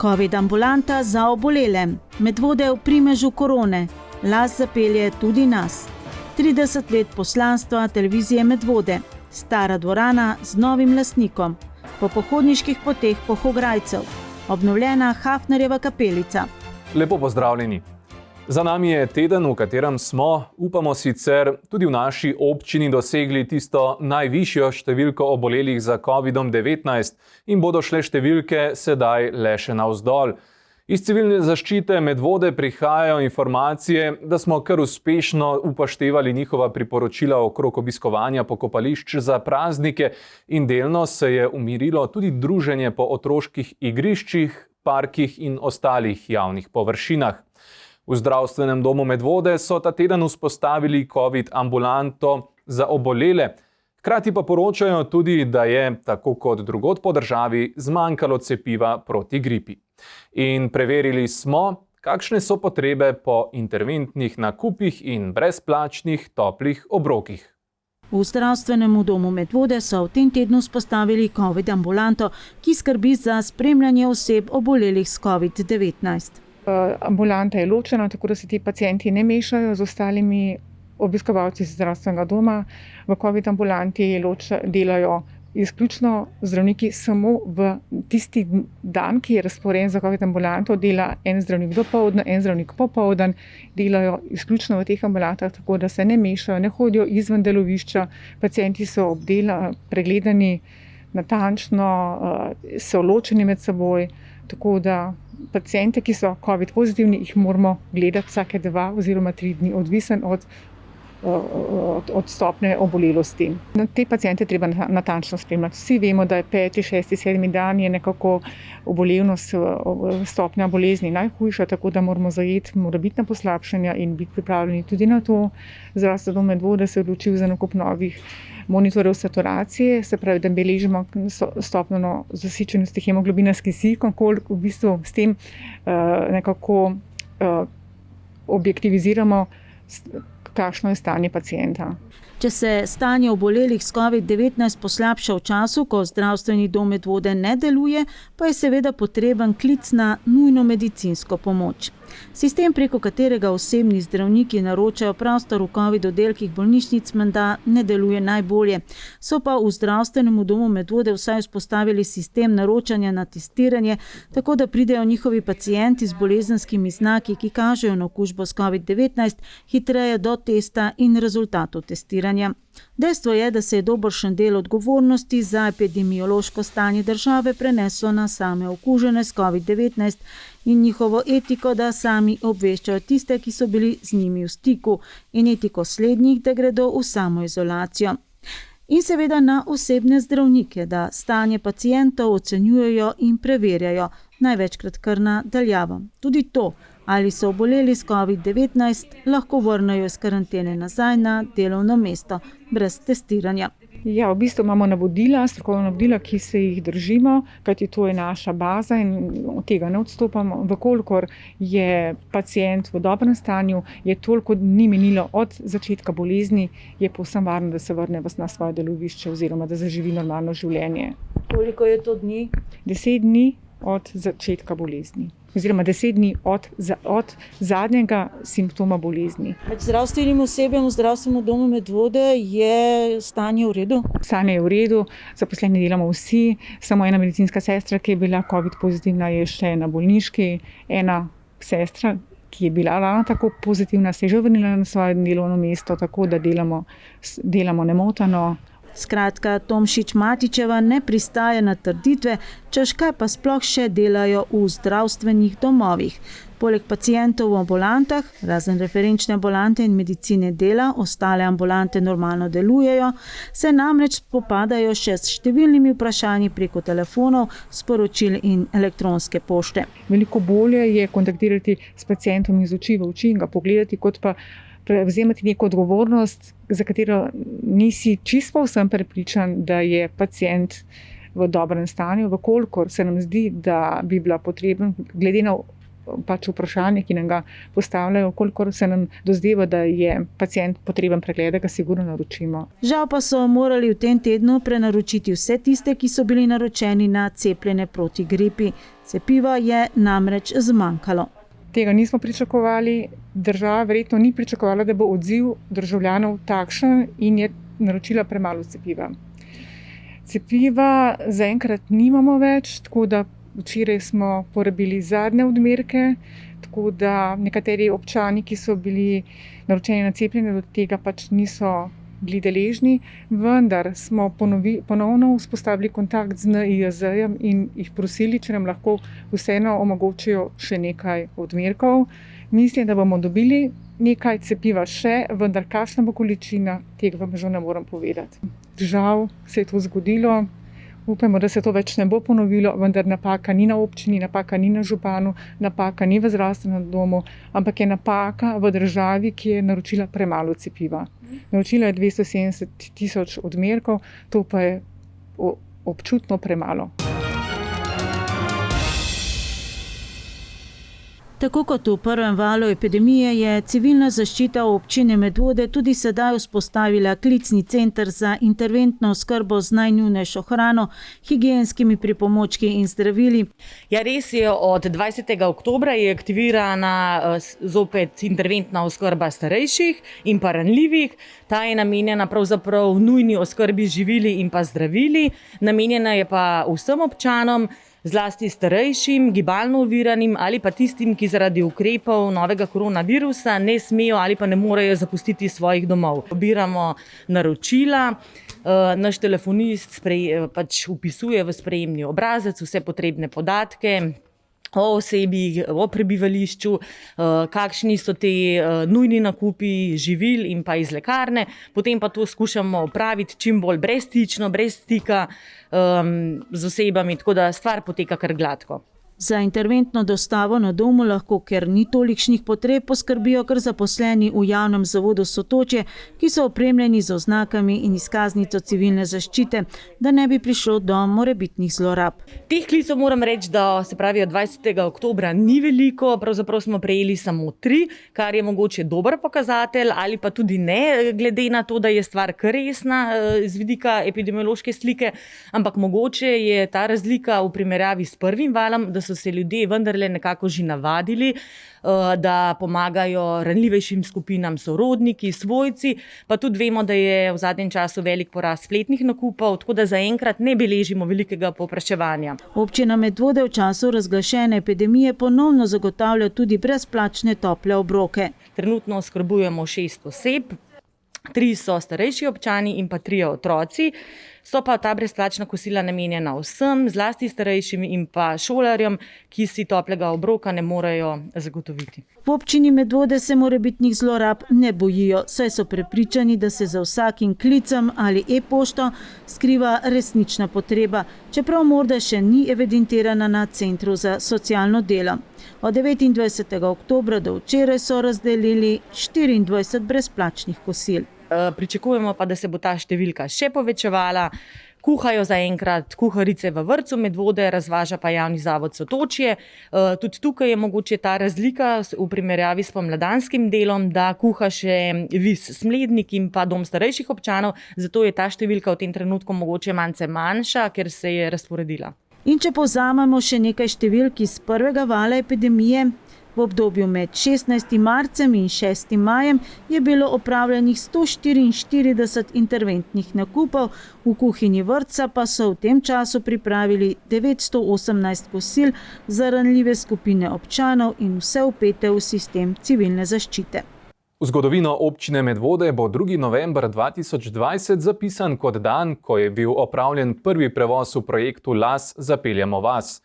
Covid ambulanta za obolele, Medvode v primežu korone, las zapelje tudi nas. 30 let poslanstva televizije Medvode, stara dvorana z novim lastnikom, po pohodniških poteh Pohograjcev, obnovljena Hafnerjeva kapelica. Lepo pozdravljeni. Za nami je teden, v katerem smo, upamo sicer, tudi v naši občini dosegli tisto najvišjo številko obolelih za COVID-19 in bodo šle številke sedaj le še navzdol. Iz civilne zaščite Medvode prihajajo informacije, da smo kar uspešno upoštevali njihova priporočila okrog obiskovanja pokopališč za praznike in delno se je umirilo tudi druženje po otroških igriščih, parkih in ostalih javnih površinah. V zdravstvenem domu Medvode so ta teden vzpostavili COVID ambulanto za obolele. Hkrati pa poročajo tudi, da je, tako kot drugod po državi, zmanjkalo cepiva proti gripi. In preverili smo, kakšne so potrebe po interventnih nakupih in brezplačnih toplih obrokih. V zdravstvenemu domu Medvode so v tem tednu vzpostavili COVID ambulanto, ki skrbi za spremljanje oseb obolelih s COVID-19. Ambulanta je ločena, tako da se ti pacienti ne mešajo z ostalimi obiskovalci zdravstvenega doma. V COVID ambulanti delajo izključno zdravniki samo v tisti dan, ki je razporejen za COVID ambulanto, dela en zdravnik dopoldne, en zdravnik popoldan, delajo izključno v teh ambulantah, tako da se ne mešajo, ne hodijo izven delovišča, pacienti so pregledani natančno, so ločeni med seboj, tako da paciente, ki so COVID pozitivni, jih moramo gledati vsake 2 oziroma 3 dni, odvisen od stopnje obolelosti. Te paciente treba natančno spremljati. Vsi vemo, da je 5., 6., 7. dan je nekako obolevnost, stopnja bolezni najhujša, tako da moramo zajeti morebitna poslabšanja in biti pripravljeni tudi na to. Zdravstveni dom Medvode se je odločil za nakup novih monitorjev saturacije, se pravi, da beležimo stopnjo zasičenosti hemoglobina s kisikom, koliko v bistvu s tem nekako objektiviziramo, kakšno je stanje pacienta. Če se stanje obolelih s COVID-19 poslabša v času, ko zdravstveni dom Medvode ne deluje, pa je seveda potreben klic na nujno medicinsko pomoč. Sistem, preko katerega osebni zdravniki naročajo prostor v COVID oddelkih bolnišnic, menda ne deluje najbolje. So pa v zdravstvenemu domu Medvode vsaj vzpostavili sistem naročanja na testiranje, tako da pridejo njihovi pacienti z bolezenskimi znaki, ki kažejo na okužbo s COVID-19, hitreje do testa in rezultatov testiranja. Dejstvo je, da se je dobršen del odgovornosti za epidemiološko stanje države preneslo na same okužene s COVID-19 in njihovo etiko, da sami obveščajo tiste, ki so bili z njimi v stiku, in etiko slednjih, da gredo v samoizolacijo. In seveda na osebne zdravnike, da stanje pacientov ocenjujejo in preverjajo, največkrat kar na daljavo. Tudi to, ali so oboleli s COVID-19, lahko vrnejo iz karantene nazaj na delovno mesto, brez testiranja. Ja, v bistvu imamo navodila, strokovna navodila, ki se jih držimo, kajti to je naša baza in od tega ne odstopamo. Vkolikor je pacient v dobrem stanju, je toliko dni minilo od začetka bolezni, je povsem varno, da se vrne na svoje delovišče oziroma da zaživi normalno življenje. Koliko je to dni? 10 dni od začetka bolezni. Oziroma 10 dni od zadnjega simptoma bolezni. Med zdravstvenim osebjem v zdravstvenem domu Medvode je stanje v redu? Stanje je v redu, zaposleni delamo vsi, samo ena medicinska sestra, ki je bila COVID pozitivna, je še na bolniški. Ena sestra, ki je bila ravno tako pozitivna, se je že vrnila na svoje delovno mesto, tako da delamo nemoteno. Skratka, Tomšič Matičeva ne pristaja na trditve, češ kaj pa sploh še delajo v zdravstvenih domovih. Poleg pacientov v ambulantah, razen referenčne ambulante in medicine dela, ostale ambulante normalno delujejo, se namreč spopadajo še s številnimi vprašanji preko telefonov, sporočil in elektronske pošte. Veliko bolje je kontaktirati s pacientom iz oči v oči in ga pogledati, kot pa prevzemati neko odgovornost, za katero nisi čisto povsem prepričan, da je pacient v dobrem stanju, vkolikor se nam zdi, da bi bila potreben, glede na vprašanje, ki nam ga postavljajo, kolikor se nam dozdeva, da je pacient potreben pregleda, ga sigurno naročimo. Žal pa so morali v tem tednu prenaročiti vse tiste, ki so bili naročeni na cepljenje proti gripi. Cepiva je namreč zmanjkalo. Tega nismo pričakovali, država verjetno ni pričakovala, da bo odziv državljanov takšen in je naročila premalo cepiva. Cepiva zaenkrat nimamo več, tako da včeraj smo porabili zadnje odmerke, tako da nekateri občani, ki so bili naročeni na cepljenje, do tega pač niso bili deležni, vendar smo ponovno vzpostavili kontakt z NIJZ-jem in jih prosili, če nam lahko vseeno omogočijo še nekaj odmerkov. Mislim, da bomo dobili nekaj cepiva še, vendar kakšna bo količina, tega vam že ne morem povedati. Žal se je to zgodilo. Upamo, da se to več ne bo ponovilo, vendar napaka ni na občini, napaka ni na županu, napaka ni v zdravstvenem domu, ampak je napaka v državi, ki je naročila premalo cepiva. Naročila je 270 tisoč odmerkov, to pa je občutno premalo. Tako kot v prvem valu epidemije je civilna zaščita občine Medvode tudi sedaj vzpostavila klicni center za interventno oskrbo z najnujnejšo hrano, higienskimi pripomočki in zdravili. Ja, res je, od 20. oktobra je aktivirana zopet interventna oskrba starejših in pa ranljivih. Ta je namenjena pravzaprav nujni oskrbi živili in pa zdravili. Namenjena je pa vsem občanom, zlasti starejšim, gibalno oviranim ali pa tistim, ki zaradi ukrepov novega koronavirusa ne smejo ali pa ne morejo zapustiti svojih domov. Pobiramo naročila, naš telefonist pač vpisuje v sprejemni obrazec vse potrebne podatke o osebi, o prebivališču, kakšni so te nujni nakupi živil in pa iz lekarne. Potem pa to skušamo opraviti čim bolj brezstično, brez stika z osebami, tako da stvar poteka kar gladko. Za interventno dostavo na domu lahko, ker ni tolikšnih potreb, poskrbijo kar zaposleni v javnem zavodu Sotočje, ki so opremljeni z oznakami in izkaznico civilne zaščite, da ne bi prišlo do morebitnih zlorab. Teh klicev moram reči, da se pravi od 20. oktobra ni veliko, pravzaprav smo prejeli samo 3, kar je mogoče dober pokazatelj ali pa tudi ne, glede na to, da je stvar kar resna z vidika epidemiološke slike, ampak mogoče je ta razlika v primerjavi s prvim valom, da so se ljudje vendarle nekako že navadili, da pomagajo ranljivejšim skupinam sorodniki, svojci, pa tudi vemo, da je v zadnjem času velik porast spletnih nakupov, tako da zaenkrat ne beležimo velikega povpraševanja. Občina Medvode v času razglašene epidemije ponovno zagotavlja tudi brezplačne tople obroke. Trenutno oskrbujemo 6 oseb, 3 so starejši občani in pa 3 otroci. So pa ta brezplačna kosila namenjena vsem, zlasti starejšim in pa šolarjem, ki si toplega obroka ne morejo zagotoviti. V občini Medvode se morebitnih zlorab ne bojijo, saj so prepričani, da se za vsakim klicem ali e-pošto skriva resnična potreba, čeprav morda še ni evidentirana na Centru za socialno delo. Od 29. oktobra do včeraj so razdelili 24 brezplačnih kosil. Pričakujemo pa, da se bo ta številka še povečevala. Kuhajo zaenkrat kuharice v vrtcu Medvode, razvaža pa javni zavod Sotočje. Tudi tukaj je mogoče ta razlika v primerjavi s pomladanskim delom, da kuha še Vis Smlednik in pa dom starejših občanov, zato je ta številka v tem trenutku mogoče malce manjša, ker se je razporedila. In če povzamemo še nekaj številk iz prvega vala epidemije, v obdobju med 16. marcem in 6. majem je bilo opravljenih 144 interventnih nakupov, v kuhinji vrtca pa so v tem času pripravili 918 kosil za ranljive skupine občanov in vse vpete v sistem civilne zaščite. V zgodovino občine Medvode bo 2. november 2020 zapisan kot dan, ko je bil opravljen prvi prevoz v projektu Las zapeljemo vas.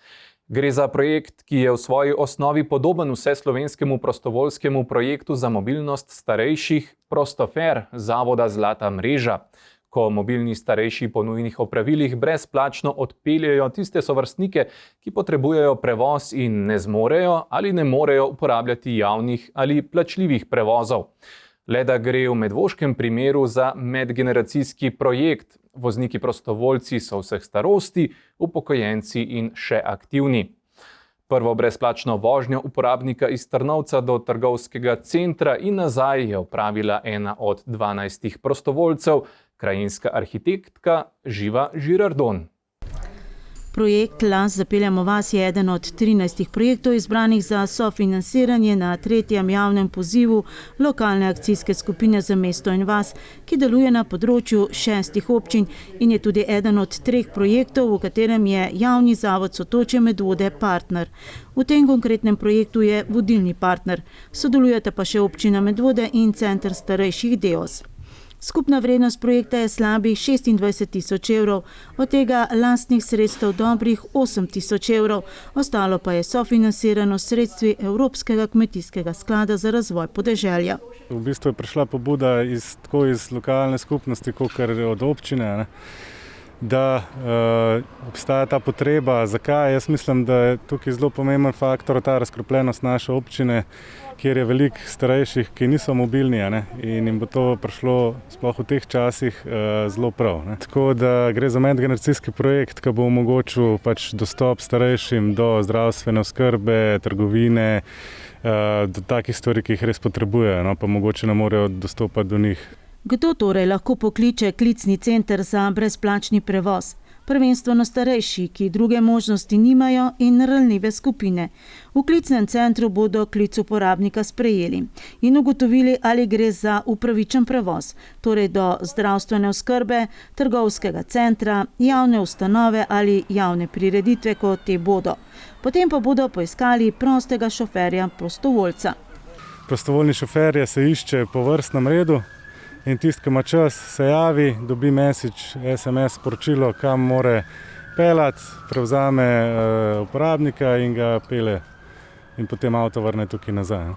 Gre za projekt, ki je v svoji osnovi podoben vseslovenskemu prostovoljskemu projektu za mobilnost starejših Prostofer zavoda Zlata mreža, ko mobilni starejši po nujnih opravilih brezplačno odpeljejo tiste sovrstnike, ki potrebujejo prevoz in ne zmorejo ali ne morejo uporabljati javnih ali plačljivih prevozov. Le da gre v medvoškem primeru za medgeneracijski projekt. Vozniki prostovoljci so vseh starosti, upokojenci in še aktivni. Prvo brezplačno vožnjo uporabnika iz Trnovca do trgovskega centra in nazaj je opravila ena od 12 prostovoljcev, krajinska arhitektka Živa Žirardon. Projekt Las zapeljamo vas je eden od 13 projektov izbranih za sofinanciranje na 3. javnem pozivu lokalne akcijske skupine za mesto in vas, ki deluje na področju 6 občin in je tudi eden od 3 projektov, v katerem je javni zavod Sotočje Medvode partner. V tem konkretnem projektu je vodilni partner. Sodelujete pa še občina Medvode in Center starejših Deos. Skupna vrednost projekta je slabih 26.000 evrov, od tega lastnih sredstev dobrih 8.000 evrov, ostalo pa je sofinancirano s sredstvi Evropskega kmetijskega sklada za razvoj podeželja. V bistvu je prišla pobuda tako iz lokalne skupnosti, kot od občine, da obstaja ta potreba. Zakaj? Jaz mislim, da je tukaj zelo pomemben faktor ta razkropljenost naše občine, kjer je veliko starejših, ki niso mobilni, in jim bo to prišlo sploh v teh časih zelo prav. Tako da gre za medgeneracijski projekt, ki bo omogočil dostop starejšim do zdravstvene oskrbe, trgovine, do takih stvari, ki jih res potrebujejo, pa mogoče ne morejo dostopati do njih. Kdo torej lahko pokliče klicni center za brezplačni prevoz? Prvenstveno starejši, ki druge možnosti nimajo, in ranljive skupine. V klicnem centru bodo klic uporabnika sprejeli in ugotovili, ali gre za upravičen prevoz, torej do zdravstvene oskrbe, trgovskega centra, javne ustanove ali javne prireditve, kot te bodo. Potem pa bodo poiskali prostega šoferja prostovoljca. Prostovoljni šoferje se išče po vrstnem redu. In tisti, ki ima čas, se javi, dobi SMS sporočilo, kam more peljati, prevzame uporabnika in ga pelje in potem avto vrne tukaj nazaj.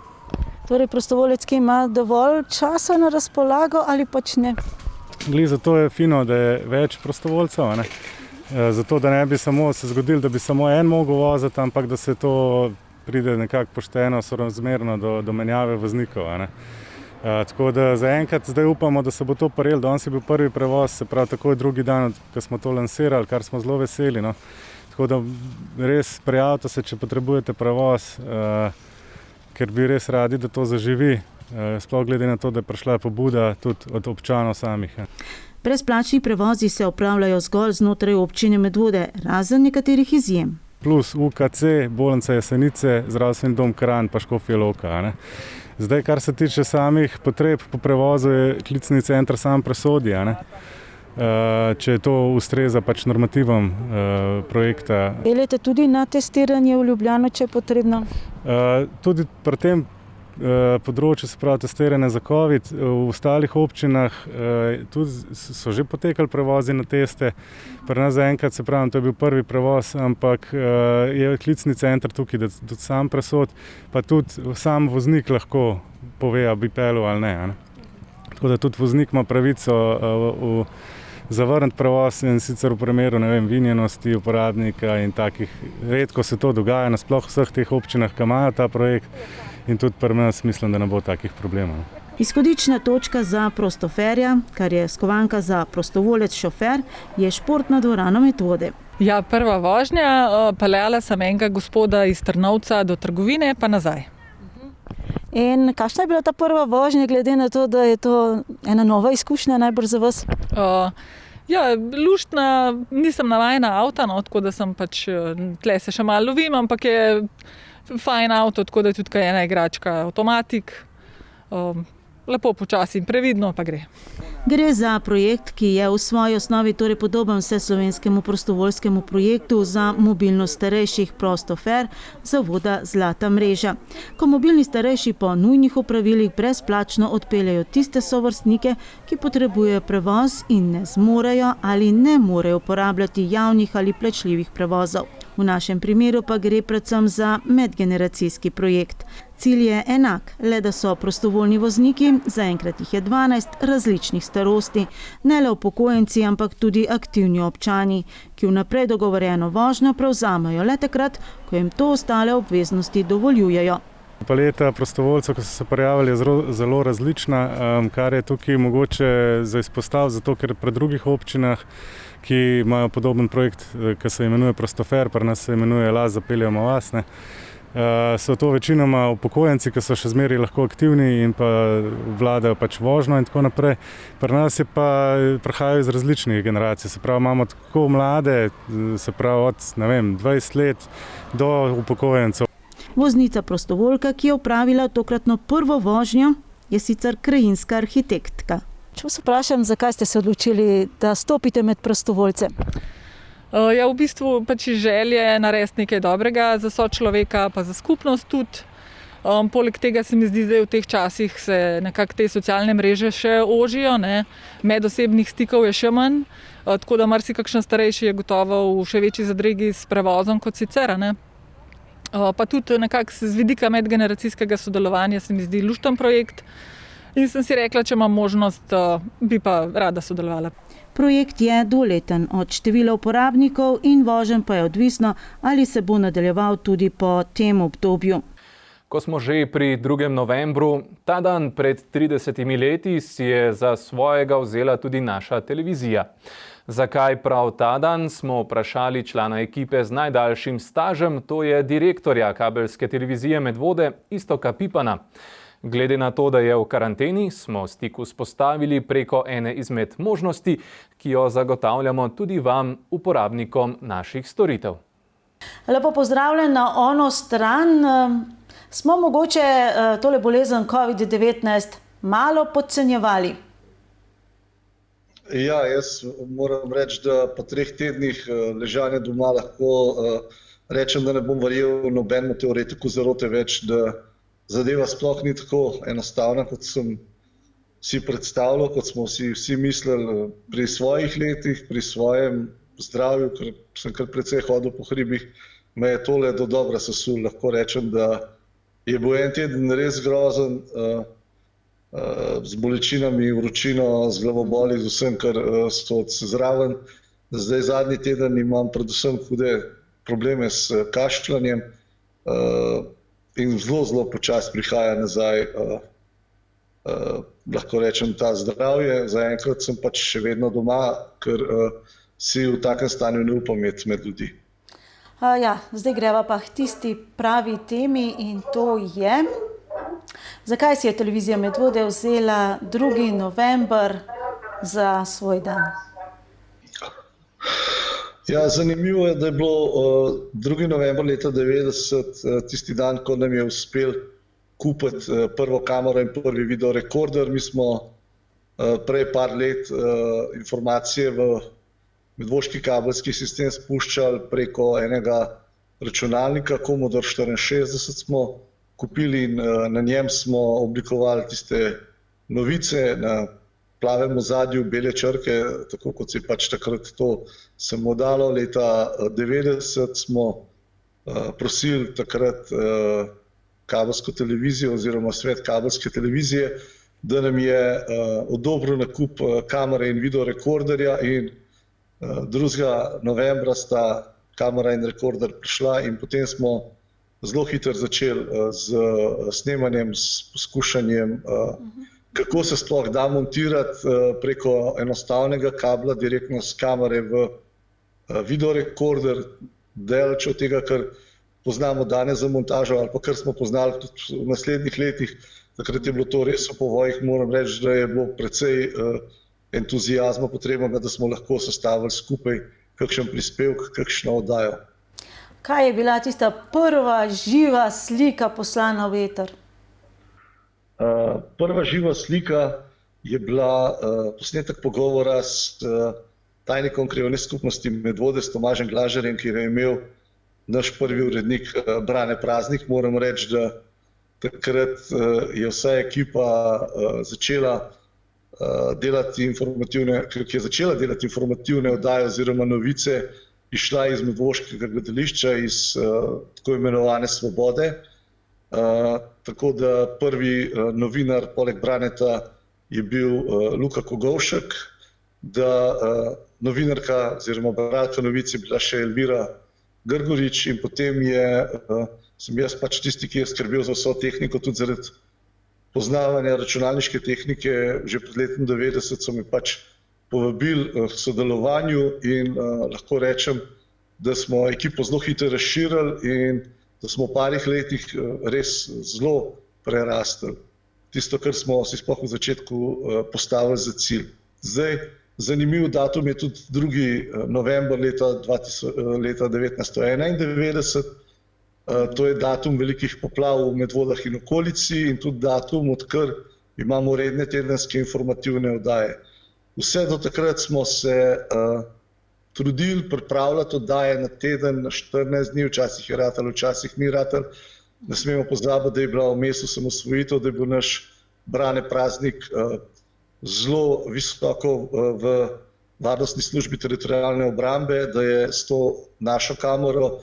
Torej prostovoljec, ki ima dovolj časa na razpolago ali pač ne? Zato je fino, da je več prostovoljcev, zato da ne bi samo se zgodilo, da bi samo en mogel voziti, ampak da se to pride nekako pošteno, sorazmerno do menjave voznikov. Tako da zaenkrat zdaj upamo, da se bo to parilo. Danes je bil prvi prevoz, se pravi takoj drugi dan, ko smo to lansirali, kar smo zelo veseli. Tako da res prijavite se, če potrebujete prevoz, ker bi res radi, da to zaživi, sploh glede na to, da je prišla pobuda tudi od občanov samih. Brezplačni prevozi se opravljajo zgolj znotraj občine Medvode, razen nekaterih izjem. Plus UKC, bolnica Jesenice, zdravstveni dom Kranj pa Škofja Loka. Zdaj, kar se tiče samih potreb po prevozu, je klicni center sam presodi, če to ustreza normativom projekta. Peljete tudi na testiranje v Ljubljano, če je potrebno? Tudi pri tem področju, se pravi testiranje za COVID, v ostalih občinah tudi so že potekali prevozi na teste. Pri nas zaenkrat, se pravi, to je bil prvi prevoz, ampak je klicni center tukaj, da tudi sam presod, pa tudi sam voznik lahko pove, ali bi peljal ali ne. Tako da tudi voznik ima pravico zavrniti prevoz, in sicer v primeru vinjenosti uporabnika in takih. Redko se to dogaja na sploh vseh teh občinah, ki imajo ta projekt, in tudi pri nas mislim, da ne bo takih problemov. Izhodična točka za prostoferja, kar je skovanka za prostovoljec šofer, je športna dvorana Medvode. Ja, prva vožnja, peljala sem enega gospoda iz Trnovca do trgovine pa nazaj. In kakšna je bila ta prva vožnja, glede na to, da je to ena nova izkušnja najbolj za vas? Luštna, nisem navajena avta, tako da sem tle se še malo lovim, ampak je fajn avto, tako da je tudi ena igračka, avtomatik. Lepo, počasi in previdno pa gre. Gre za projekt, ki je v svoji osnovi torej podoben vseslovenskemu prostovoljskemu projektu za mobilnost starejših Prostofer zavoda Zlata mreža. Ko mobilni starejši po nujnih opravilih brezplačno odpeljajo tiste sovrstnike, ki potrebujejo prevoz in ne zmorejo ali ne morejo uporabljati javnih ali plačljivih prevozov. V našem primeru pa gre predvsem za medgeneracijski projekt. Cilj je enak, le da so prostovoljni vozniki, zaenkrat jih je 12 različnih starosti, ne le upokojenci, ampak tudi aktivni občani, ki vnaprej dogovorjeno vožnjo prevzamejo le takrat, ko jim to ostale obveznosti dovoljujejo. Paleta prostovoljcev, ki so se prijavili, je zelo različna, kar je tukaj mogoče za izpostaviti, zato ker pri drugih občinah, ki imajo podoben projekt, ki se imenuje Prostofer, pri nas se imenuje Las zapeljamo vas, So to večinoma upokojenci, ki so še zmeraj lahko aktivni in pa vladajo pač vožnjo in tako naprej. Pri nas je pa prihajajo iz različnih generacij, se pravi imamo tako mlade, se pravi od 20 let do upokojencev. Voznica prostovoljka, ki je opravila tokratno prvo vožnjo, je sicer krajinska arhitektka. Če vas vprašam, zakaj ste se odločili, da stopite med prostovoljce? Ja, v bistvu pač želje narediti nekaj dobrega za sočloveka, pa za skupnost tudi. Poleg tega se mi zdi, da v teh časih se nekako te socialne mreže še ožijo, ne? Medosebnih stikov je še manj, tako da marsikakšen starejši je gotovo v še večji zadregi s prevozom kot sicer, ne? Pa tudi nekako z vidika medgeneracijskega sodelovanja se mi zdi lušten projekt in sem si rekla, če imam možnost, bi pa rada sodelovala. Projekt je dvoleten, od števila uporabnikov in voženj pa je odvisno, ali se bo nadaljeval tudi po tem obdobju. Ko smo že pri 2. novembru, ta dan pred 30 leti si je za svojega vzela tudi naša televizija. Zakaj prav ta dan, smo vprašali člana ekipe z najdaljšim stažem, to je direktorja kabelske televizije Medvode, Iztoka Pipana. Glede na to, da je v karanteni, smo stik vzpostavili preko ene izmed možnosti, ki jo zagotavljamo tudi vam, uporabnikom naših storitev. Lepo pozdravljen na ono stran. Smo mogoče tole bolezen COVID-19 malo podcenjevali? Ja, jaz moram reči, da po 3 tednih ležanja doma lahko rečem, da ne bom verjel nobenemu teoretiku zarote več, da zadeva sploh ni tako enostavna, kot sem si predstavljal, kot smo si vsi mislili pri svojih letih, pri svojem zdravju, ker sem kar precej hodil po hribih, me je tole do dobra sesul. Lahko rečem, da je bil en teden res grozen, z bolečinami, vročino, z glavoboli, z vsem, kar so zraven. Zdaj zadnji teden imam predvsem hude probleme s kašljanjem in zelo počasi prihaja nazaj, lahko rečem, ta zdravje. Zaenkrat sem pač še vedno doma, ker si v takem stanju ne upam imeti med ljudi. Ja, zdaj greva pa k tisti pravi temi in to je, zakaj si je televizija Medvode vzela 2. november za svoj dan? Ja, zanimivo je, da je bilo 2. november leta 1990 tisti dan, ko nam je uspel kupiti prvo kamero in prvi videorekorder. Mi smo prej par let informacije v medvoški kabelski sistem spuščali preko enega računalnika, Commodore 64 smo kupili in na njem smo oblikovali tiste novice na plavem ozadju, bele črke, tako kot se je pač takrat to samo dalo. Leta 90 smo prosili takrat kabelsko televizijo oziroma svet kabelske televizije, da nam je odobril nakup kamere in videorekorderja in 2. novembra sta kamera in rekorder prišla in potem smo zelo hitro začeli z snemanjem, s poskušanjem, kako se sploh da montirati preko enostavnega kabla direktno z kamere v videorekorder, daleč od tega, kar poznamo danes za montažo ali pa kar smo poznali tudi v naslednjih letih. Takrat je bilo to res v povojih, moram reči, da je bilo precej entuzijazma potrebnega, da smo lahko sestavili skupaj kakšen prispevek, kakšno oddajo. Kaj je bila tista prva živa slika poslana v eter? Prva živa slika je bila posnetek pogovora s tajnikom krajevne skupnosti Medvode, s Tomažem Glažarjem, ki je imel naš prvi urednik Brane Praznik. Moram reči, da takrat je vsa ekipa začela delati informativne oddaje oziroma novice, išla iz medvoškega gledališča, iz tako imenovane Svobode. Tako da prvi novinar poleg Braneta je bil Luka Kogovšek, da novinarka oziroma bralka novic je bila še Elvira Grgorič in potem sem jaz pač tisti, ki je skrbel za vso tehniko, tudi zaradi poznavanja računalniške tehnike. Že pred letom 90 so me pač povabili k sodelovanju in lahko rečem, da smo ekipo zelo hitro razširili in da smo v parih letih res zelo prerastli tisto, kar smo si sploh v začetku postavili za cilj. Zdaj, zanimiv datum je tudi 2. november leta 1991. To je datum velikih poplav v Medvodah in okolici in tudi datum, odkar imamo redne tedenske informativne oddaje. Vse do takrat smo se trudili pripravljati oddaje na teden, na 14 dni, včasih je ratalo, včasih ni ratalo. Ne smemo pozabiti, da je bila vmes osamosvojitev, da je bil naš Brane praznik zelo visoko v varnostni službi teritorialne obrambe, da je s to našo kamero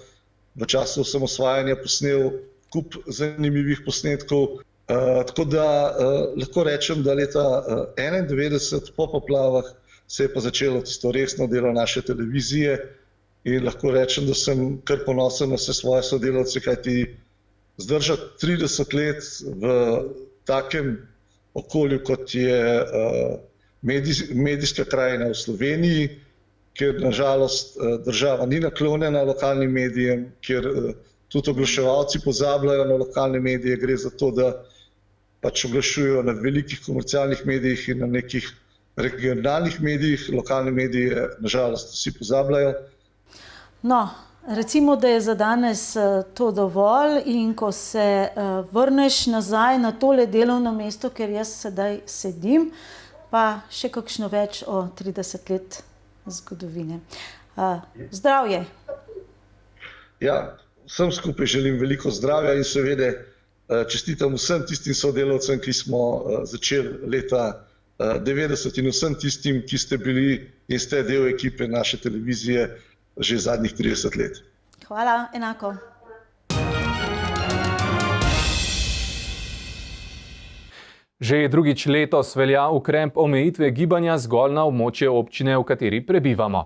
v času osamosvajanja posnel kup zanimivih posnetkov. Tako da lahko rečem, da leta 1991 po poplavah se je pa začelo tisto resno delo naše televizije in lahko rečem, da sem kar ponosen na vse svoje sodelavce, kajti zdržati 30 let v takem okolju, kot je medijska krajina v Sloveniji, kjer nažalost država ni naklonjena lokalnim medijem, kjer tudi oglaševalci pozabljajo na lokalne medije, gre za to, da pač oglašujejo na velikih komercialnih medijih in na nekih regionalnih medijih, lokalne medije nažalost vsi pozabljajo. No, recimo, da je za danes to dovolj in ko se vrneš nazaj na tole delovno mesto, ker jaz sedaj sedim, pa še kakšno več o 30 let zgodovine. Zdravje! Ja, vsem skupaj želim veliko zdravja in seveda čestitam vsem tistim sodelavcem, ki smo začeli leta 90 in vsem tistim, ki ste bili in ste del ekipe naše televizije že zadnjih 30 let. Hvala, enako. Že drugič letos velja ukrep omejitve gibanja zgolj na območje občine, v kateri prebivamo.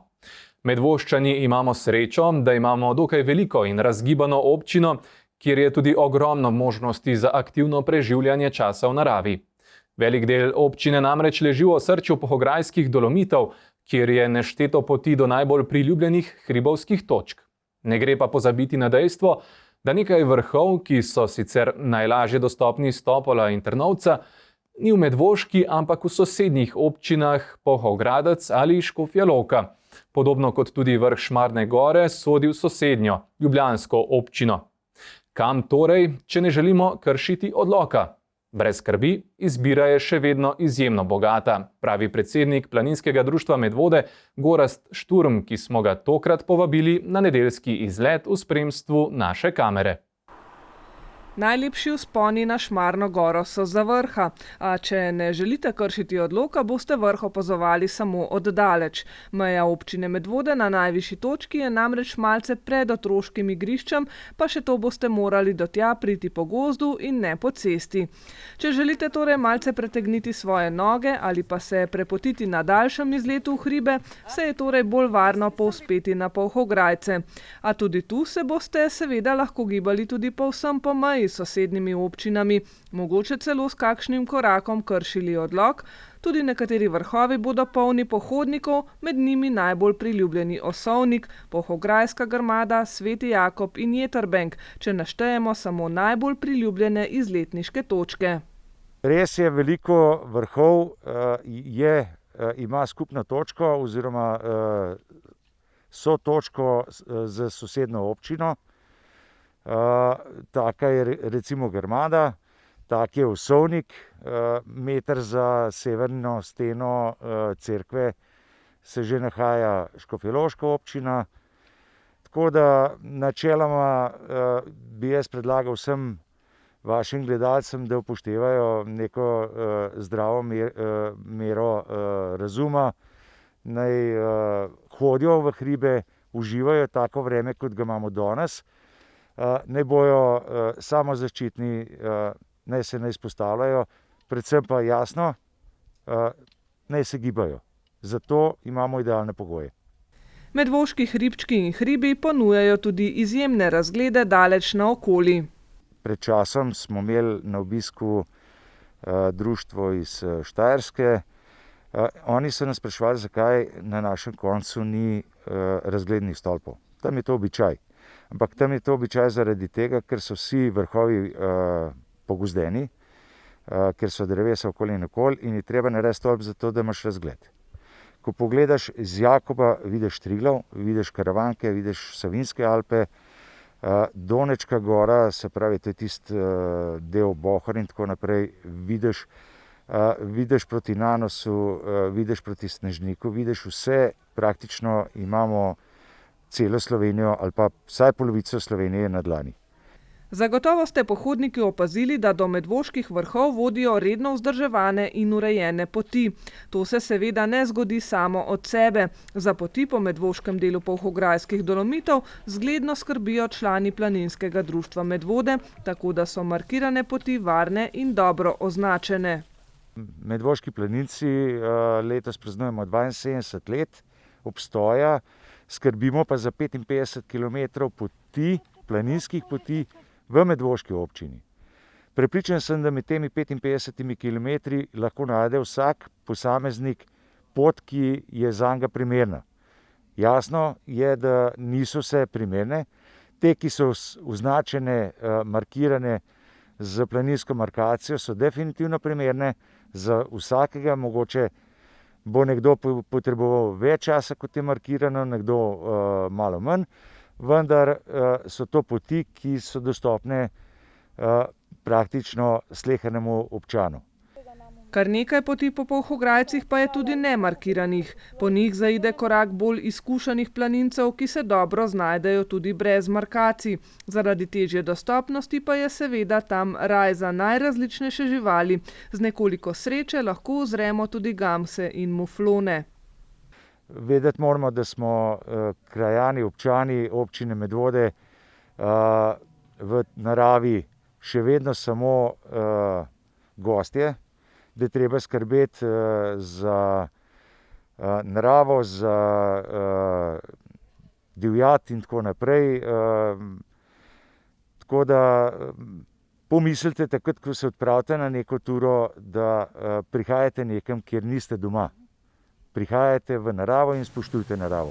Medvoščani imamo srečo, da imamo dokaj veliko in razgibano občino, kjer je tudi ogromno možnosti za aktivno preživljanje časa v naravi. Velik del občine namreč leži v osrčju Polhograjskih Dolomitov, kjer je nešteto poti do najbolj priljubljenih hribovskih točk. Ne gre pa pozabiti na dejstvo, da nekaj vrhov, ki so sicer najlažje dostopni s Topola in Trnovca, ni v Medvoški, ampak v sosednjih občinah Polhogradec ali Škofja Loka. Podobno kot tudi vrh Šmarne gore sodi v sosednjo, ljubljansko občino. Kam torej, če ne želimo kršiti odloka? Brez skrbi, izbira je še vedno izjemno bogata, pravi predsednik Planinskega društva Medvode Gorazd Šturm, ki smo ga tokrat povabili na nedeljski izlet v spremstvu naše kamere. Najlepši vzponi na Šmarno goro so za vrha, a če ne želite kršiti odloka, boste vrh opazovali samo od daleč. Meja občine Medvode na najvišji točki je namreč malce pred otroškim igriščem, pa še to boste morali do tja priti po gozdu in ne po cesti. Če želite torej malce pretegniti svoje noge ali pa se prepotiti na daljšem izletu v hribe, se je torej bolj varno povzpeti na Polhograjce. A tudi tu se boste seveda lahko gibali tudi povsem po meji s sosednjimi občinami, mogoče celo s kakšnim korakom kršili odlok. Tudi nekateri vrhovi bodo polni pohodnikov, med njimi najbolj priljubljeni Osovnik, Polhograjska grmada, Sveti Jakob in Jetrbenk, če naštejemo samo najbolj priljubljene izletniške točke. Res je, veliko vrhov ima skupno točko oziroma sotočko z sosednjo občino. Taka je recimo Grmada, tak je Osovnik, meter za severno steno cerkve se že nahaja Škofjeloška občina. Tako da načeloma bi jaz predlagal vsem vašim gledalcem, da upoštevajo neko zdravo mero razuma, naj hodijo v hribe, uživajo tako vreme, kot ga imamo danes. Ne bojo samozaščitni, naj se ne izpostavljajo, predvsem pa jasno, naj se gibajo. Zato imamo idealne pogoje. Medvoški hribčki in hribi ponujajo tudi izjemne razglede daleč naokoli. Pred časom smo imeli na obisku društvo iz Štajerske. Oni so nas spraševali, zakaj na našem koncu ni razglednih stolpov. Tam je to običaj. ampak tam je to običaj zaradi tega, ker so vsi vrhovi pogozdeni, ker so drevesa okoli in okoli in je treba narediti stolp za to, da imaš razgled. Ko pogledaš z Jakoba, vidiš Triglav, vidiš Karavanke, vidiš Savinjske Alpe, Donečka gora, se pravi, to je tisti del Bohor in tako naprej, vidiš proti Nanosu, vidiš proti Snežniku, vidiš vse, praktično imamo celo Slovenijo ali pa vsaj polovico Slovenije na dlani. Zagotovo ste pohodniki opazili, da do medvoških vrhov vodijo redno vzdrževane in urejene poti. To se seveda ne zgodi samo od sebe. Za poti po medvoškem delu Polhograjskih Dolomitov zgledno skrbijo člani planinskega društva Medvode, tako da so markirane poti varne in dobro označene. Medvoški planinci letos praznujemo 72 let obstoja, skrbimo pa za 55 km poti, planinskih poti, v medvoški občini. Prepričan sem, da med temi 55 km lahko najde vsak posameznik pot, ki je zanj primerna. Jasno je, da niso vse primerne. Te, ki so označene, markirane z planinsko markacijo, so definitivno primerne za vsakega. Mogoče bo nekdo potreboval več časa, kot je markirano, nekdo malo manj. Vendar so to poti, ki so dostopne praktično slehernemu občanu. Kar nekaj poti po Polhograjcih pa je tudi nemarkiranih. Po njih zaide korak bolj izkušenih planincev, ki se dobro znajdejo tudi brez markacij. Zaradi težje dostopnosti pa je seveda tam raj za najrazličnejše živali. Z nekoliko sreče lahko uzremo tudi gamse in muflone. Vedeti moramo, da smo krajani, občani občine Medvode v naravi še vedno samo gostje, da je treba skrbeti za naravo, za divjad in tako naprej. Tako da pomislite takrat, ko se odpravite na neko turo, da prihajate nekam, kjer niste doma. Prihajate v naravo in spoštujte naravo.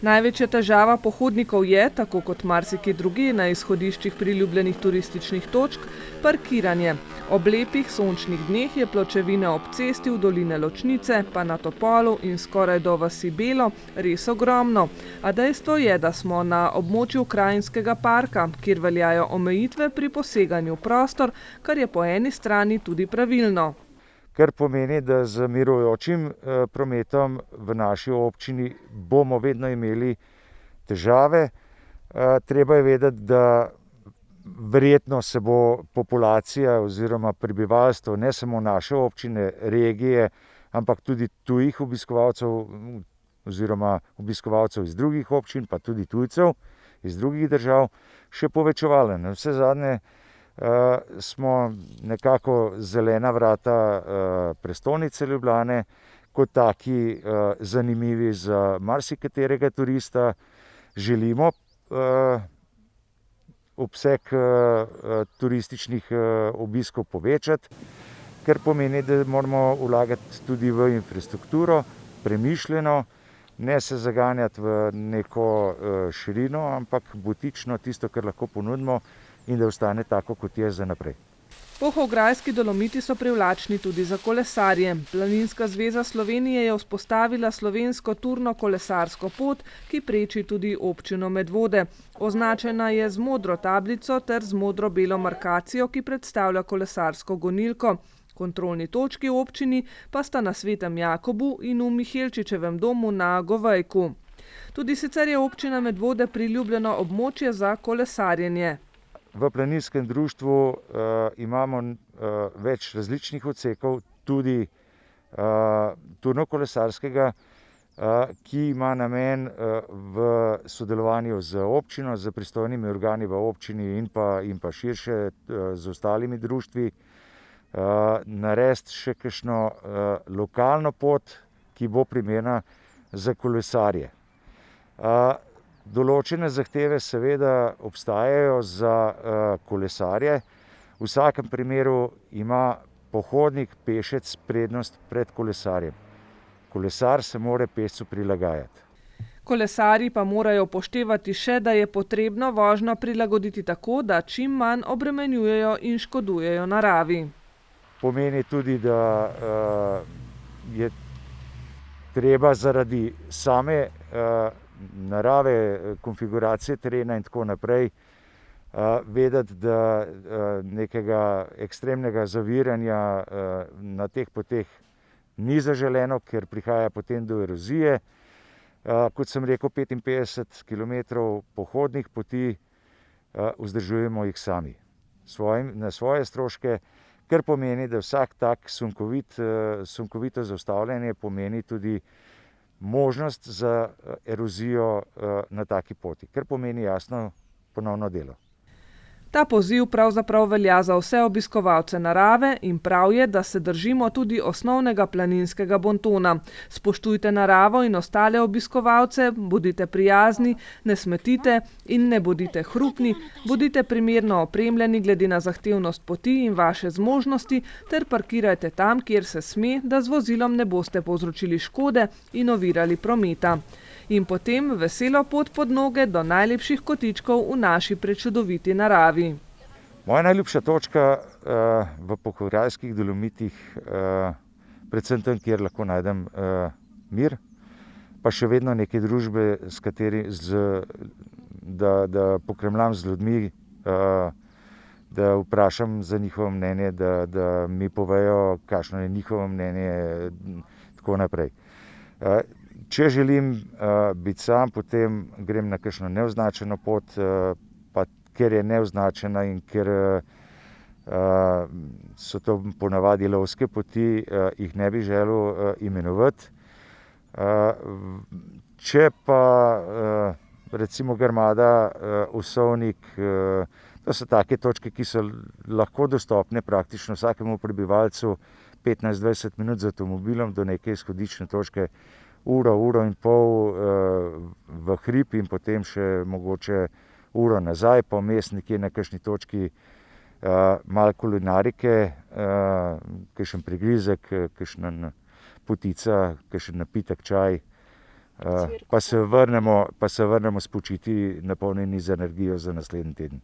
Največja težava pohodnikov je, tako kot marsikje drugje na izhodiščih priljubljenih turističnih točk, parkiranje. Ob lepih sončnih dneh je pločevine ob cesti v doline Ločnice, pa na Topolu in skoraj do vasi Belo res ogromno. A dejstvo je, da smo na območju Krajinskega parka, kjer veljajo omejitve pri poseganju v prostor, kar je po eni strani tudi pravilno. Kar pomeni, da z mirujočim prometom v naši občini bomo vedno imeli težave. Treba je vedeti, da verjetno se bo populacija oziroma prebivalstvo ne samo naše občine, regije, ampak tudi tujih obiskovalcev oziroma obiskovalcev iz drugih občin, pa tudi tujcev iz drugih držav, še povečevalo. Vse zadnje smo nekako zelena vrata prestolnice Ljubljane, kot taki zanimivi za marsikaterega turista. Želimo obseg turističnih obiskov povečati, kar pomeni, da moramo vlagati tudi v infrastrukturo, premišljeno, ne se zaganjati v neko širino, ampak butično tisto, kar lahko ponudimo, in da ostane tako, kot je za naprej. Polhograjski Dolomiti so privlačni tudi za kolesarje. Planinska zveza Slovenije je vzpostavila slovensko turno kolesarsko pot, ki preči tudi občino Medvode. Označena je z modro tablico ter z modro-belo markacijo, ki predstavlja kolesarsko gonilko. Kontrolni točki v občini pa sta na Svetem Jakobu in v Mihelčičevem domu na Govejku. Tudi sicer je občina Medvode priljubljeno območje za kolesarjenje. V planinskem društvu imamo več različnih odsekov, tudi turno-kolesarskega, ki ima namen v sodelovanju z občino, z pristojnimi organi v občini in pa širše z ostalimi društvi narediti še kakšno lokalno pot, ki bo primerna za kolesarje. Določene zahteve seveda obstajajo za kolesarje. V vsakem primeru ima pohodnik, pešec prednost pred kolesarjem. Kolesar se mora pešcu prilagajati. Kolesarji pa morajo upoštevati še, da je potrebno vožnjo prilagoditi tako, da čim manj obremenjujejo in škodujejo naravi. Pomeni tudi, da je treba zaradi same narave, konfiguracije terena in tako naprej vedeti, da nekega ekstremnega zaviranja na teh poteh ni zaželeno, ker prihaja potem do erozije. Kot sem rekel, 55 km pohodnih poti vzdržujemo jih sami, na svoje stroške, kar pomeni, da vsak tak sunkovito zaustavljanje pomeni tudi možnost za erozijo na taki poti, kar pomeni jasno ponovno delo. Ta poziv pravzaprav velja za vse obiskovalce narave in prav je, da se držimo tudi osnovnega planinskega bontona. Spoštujte naravo in ostale obiskovalce, bodite prijazni, ne smetite in ne bodite hrupni, bodite primerno opremljeni glede na zahtevnost poti in vaše zmožnosti ter parkirajte tam, kjer se sme, da z vozilom ne boste povzročili škode in ovirali prometa. In potem veselo pot pod noge do najlepših kotičkov v naši prečudoviti naravi. Moja najljubša točka v Polhograjskih Dolomitih, predvsem tam, kjer lahko najdem mir, pa še vedno neke družbe, da pokremljam z ljudmi, da vprašam za njihovo mnenje, da mi povejo, kakšno je njihovo mnenje, tako naprej. Če želim biti sam, potem grem na kakšno neoznačeno pot, pa ker je neoznačena in ker so to ponavadi lovske poti, jih ne bi želel imenovati. Če pa recimo Grmada, Osovnik, to so take točke, ki so lahko dostopne praktično vsakemu prebivalcu 15-20 minut z avtomobilom do neke izhodiščne točke, uro in pol v hrib in potem še mogoče uro nazaj, pa vmes nekje na kakšni točki malo kulinarike, kakšen prigrizek, kakšna potica, kakšen napitek, čaj, pa se vrnemo spočiti napolnjeni z energijo za naslednji teden.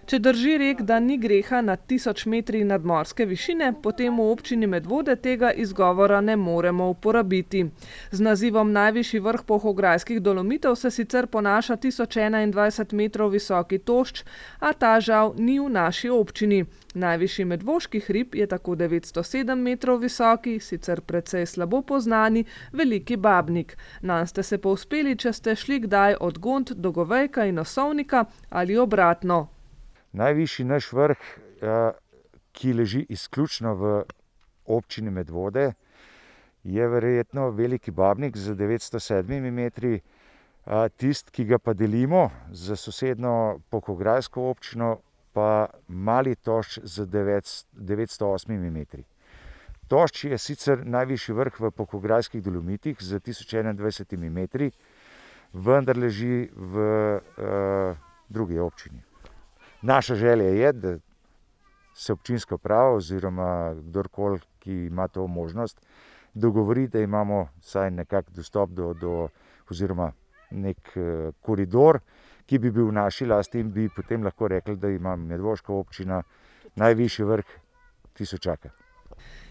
Če drži rek, da ni greha nad 1000 metri nadmorske višine, potem v občini Medvode tega izgovora ne moremo uporabiti. Z nazivom najvišji vrh Polhograjskih Dolomitov se sicer ponaša 1021 metrov visoki Tošč, a ta žal ni v naši občini. Najvišji medvoški hrib je tako 907 metrov visoki, sicer precej slabo poznani, Veliki Babnik. Nanj ste se povzpeli, če ste šli kdaj od Gond do Govejka in Osovnika ali obratno. Najvišji naš vrh, ki leži izključno v občini Medvode, je verjetno Veliki Babnik z 907 metri. Tisti, ki ga pa delimo z sosednjo Polhograjsko občino, pa Mali Tošč z 908 metri. Tošč je sicer najvišji vrh v Polhograjskih Dolomitih z 1021 metri, vendar leži v drugi občini. Naša želja je, da se občinska uprava oziroma kdorkoli, ki ima to možnost, dogovori, da imamo vsaj nekak dostop oziroma nek koridor, ki bi bil v naši lasti in bi potem lahko rekli, da ima Medvoška občina najvišji vrh tisočaka.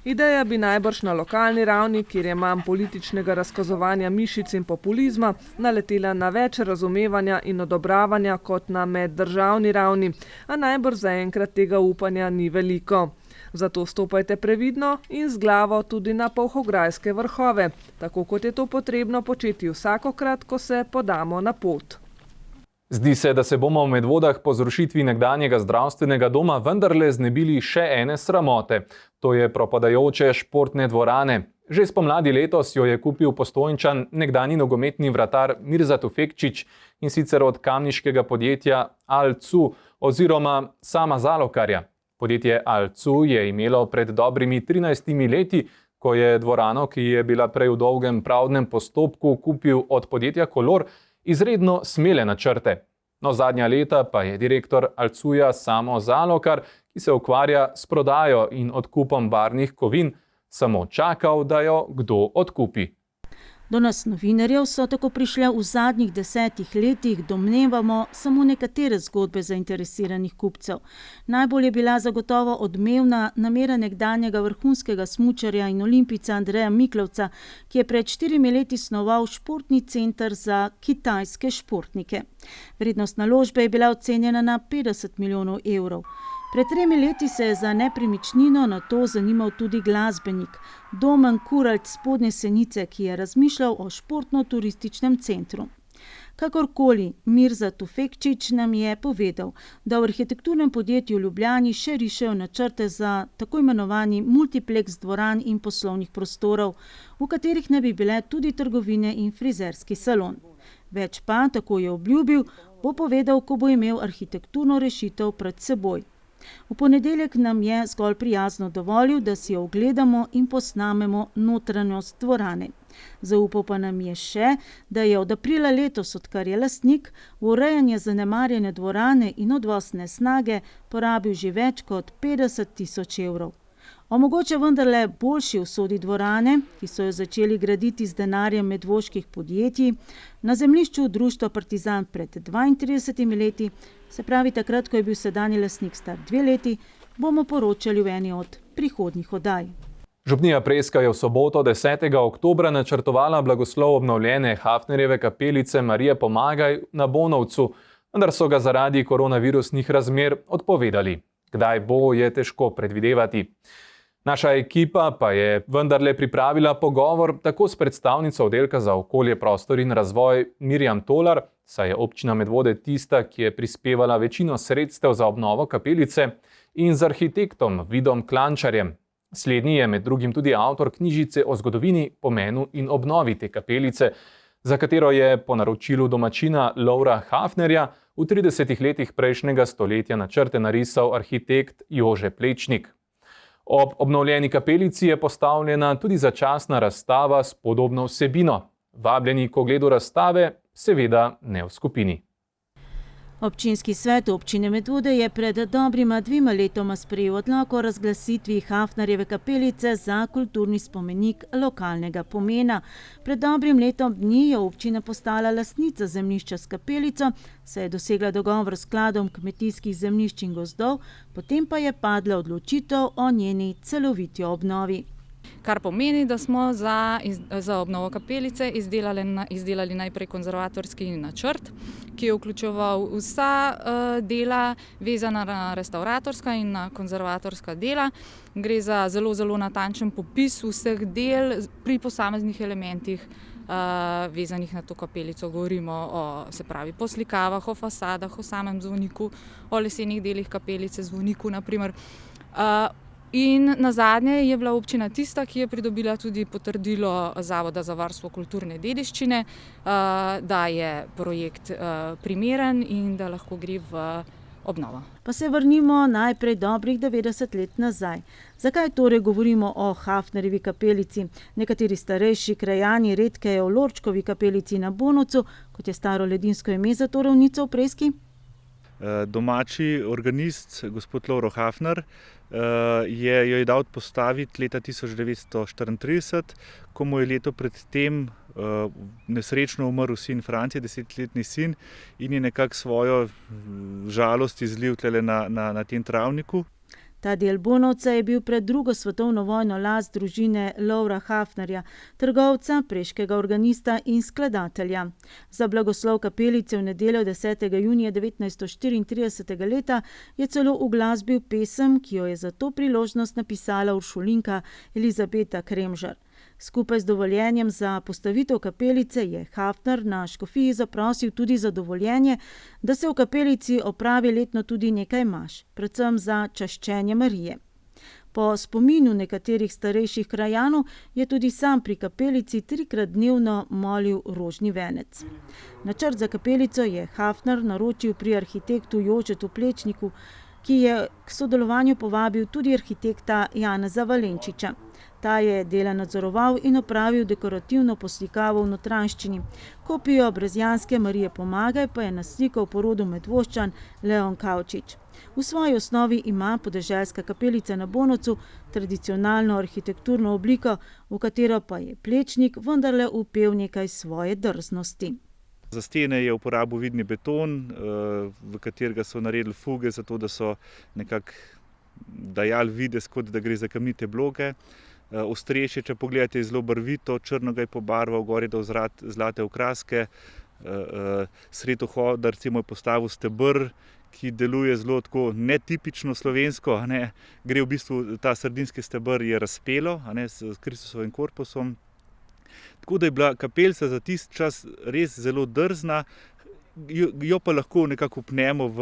Ideja bi najbrž na lokalni ravni, kjer je manj političnega razkazovanja mišic in populizma, naletela na več razumevanja in odobravanja kot na meddržavni ravni, a najbrž zaenkrat tega upanja ni veliko. Zato stopajte previdno in z glavo tudi na Polhograjske vrhove, tako kot je to potrebno početi vsakokrat, ko se podamo na pot. Zdi se, da se bomo v Medvodah po zrušitvi nekdanjega zdravstvenega doma vendarle znebili še ene sramote. To je propadajoče športne dvorane. Že spomladi letos jo je kupil Postojnčan, nekdanji nogometni vratar Mirza Tufekčič, in sicer od kamniškega podjetja Al-Cu oziroma Sama Zalokarja. Podjetje Al-Cu je imelo pred dobrimi 13 leti, ko je dvorano, ki je bila prej v dolgem pravdnem postopku, kupil od podjetja Kolor, izredno smele načrte. No, zadnja leta pa je direktor Al-Cuja Samo Zalokar, ki se ukvarja s prodajo in odkupom barvnih kovin, samo čakal, da jo kdo odkupi. Do nas novinarjev so tako prišle v zadnjih 10 letih, domnevamo, samo nekatere zgodbe zainteresiranih kupcev. Najbolj je bila zagotovo odmevna namera nekdanjega vrhunskega smučarja in olimpijca Andreja Miklovca, ki je pred 4 leti snoval športni center za kitajske športnike. Vrednost naložbe je bila ocenjena na 50 milijonov evrov. Pred 3 leti se je za nepremičnino na to zanimal tudi glasbenik Domen Kuralt Spodnje Senice, ki je razmišljal o športno-turističnem centru. Kakorkoli, Mirza Tufekčič nam je povedal, da v arhitekturnem podjetju v Ljubljani še rišejo načrte za tako imenovani multiplex dvoran in poslovnih prostorov, v katerih ne bi bile tudi trgovine in frizerski salon. Več pa, tako je obljubil, bo povedal, ko bo imel arhitekturno rešitev pred seboj. V ponedeljek nam je zgolj prijazno dovolil, da si jo ogledamo in posnamemo notranjost dvorane. Zaupal pa nam je še, da je od aprila letos, odkar je lastnik, v urejanje zanemarjene dvorane in odvozne snage porabil že več kot 50 000 evrov. O mogoče vendarle boljši usodi dvorane, ki so jo začeli graditi z denarjem medvoških podjetij, na zemljišču društva Partizan pred 32 leti, se pravi takrat, ko je bil sedanji lastnik star 2 leti, bomo poročali v eni od prihodnjih oddaj. Župnija Preska je v soboto 10. oktobra načrtovala blagoslov obnovljene Hafnerjeve kapelice Marije Pomagaj na Bonovcu, vendar so ga zaradi koronavirusnih razmer odpovedali. Kdaj bo, je težko predvidevati. Naša ekipa pa je vendarle pripravila pogovor tako s predstavnico oddelka za okolje, prostor in razvoj Mirjam Tolar, saj je občina Medvode tista, ki je prispevala večino sredstev za obnovo kapelice, in z arhitektom Vidom Klančarjem. Slednji je med drugim tudi avtor knjižice o zgodovini, pomenu in obnovi te kapelice, za katero je po naročilu domačina Lovra Hafnerja v 30 letih prejšnjega stoletja načrte narisal arhitekt Jože Plečnik. Ob obnovljeni kapelici je postavljena tudi začasna razstava s podobno vsebino. Vabljeni k ogledu razstave, seveda ne v skupini. Občinski svet občine Medvode je pred dobrima 2 letoma sprejel odlok o razglasitvi Hafnerjeve kapelice za kulturni spomenik lokalnega pomena. Pred dobrim letom dni je občina postala lastnica zemljišča s kapelico, saj je dosegla dogovor s skladom kmetijskih zemljišč in gozdov, potem pa je padla odločitev o njeni celoviti obnovi. Kar pomeni, da smo za obnovo kapelice izdelali najprej konzervatorski načrt, ki je vključeval vsa dela vezana na restauratorska in na konzervatorska dela. Gre za zelo natančen popis vseh del pri posameznih elementih vezanih na to kapelico. Govorimo o poslikavah, o fasadah, o samem zvoniku, o lesenih delih kapelice, zvoniku naprimer. In nazadnje je bila občina tista, ki je pridobila tudi potrdilo Zavoda za varstvo kulturne dediščine, da je projekt primeren in da lahko gre v obnovo. Pa se vrnimo najprej dobrih 90 let nazaj. Zakaj torej govorimo o Hafnerjevi kapelici? Nekateri starejši krajani redkejo o Lorčkovi kapelici na Bonovcu, kot je staro ledinsko ime za to ravnico v Preski. Domači organist, gospod Lovro Hafner, jo je dal postaviti leta 1934, ko mu je leto predtem nesrečno umrl sin Francije, 10-letni sin, in je nekako svojo žalost izlil tle na tem travniku. Ta del Bonovca je bil pred 2. svetovno vojno last družine Lovra Hafnerja, trgovca, preškega organista in skladatelja. Za blagoslov kapelice v nedeljo 10. junija 1934 leta je celo uglasbil pesem, ki jo je za to priložnost napisala uršulinka Elizabeta Kremžar. Skupaj z dovoljenjem za postavitev kapelice je Hafner na škofiji zaprosil tudi za dovoljenje, da se v kapelici opravi letno tudi nekaj maš, predvsem za čaščenje Marije. Po spominu nekaterih starejših krajanov je tudi sam pri kapelici 3-krat dnevno molil rožni venec. Načrt za kapelico je Hafner naročil pri arhitektu Jožetu Plečniku, ki je k sodelovanju povabil tudi arhitekta Janeza Valenčiča. Ta je dela nadzoroval in opravil dekorativno poslikavo v notranjščini. Kopijo brezjanske Marije Pomagaj pa je naslikal porodu Medvoščan Leon Kavčič. V svoji osnovi ima podeželska kapelica na Bonocu tradicionalno arhitekturno obliko, v katero pa je Plečnik vendarle vpel nekaj svoje drznosti. Za stene je uporabil vidni beton, v katerega so naredili fuge, zato da so nekako dajali videz, kot da gre za kamnite bloke. Ostrešje, če pogledate, je zelo barvito, črno ga je pobarval, gor je dal zlate okraske. Sredi vhoda recimo je postavil steber, ki deluje zelo tako netipično slovensko. Gre v bistvu, ta sredinski steber je razpelo, s Kristusovim korpusom. Tako da je bila kapelica za tisti čas res zelo drzna, jo pa lahko nekako vpnemo v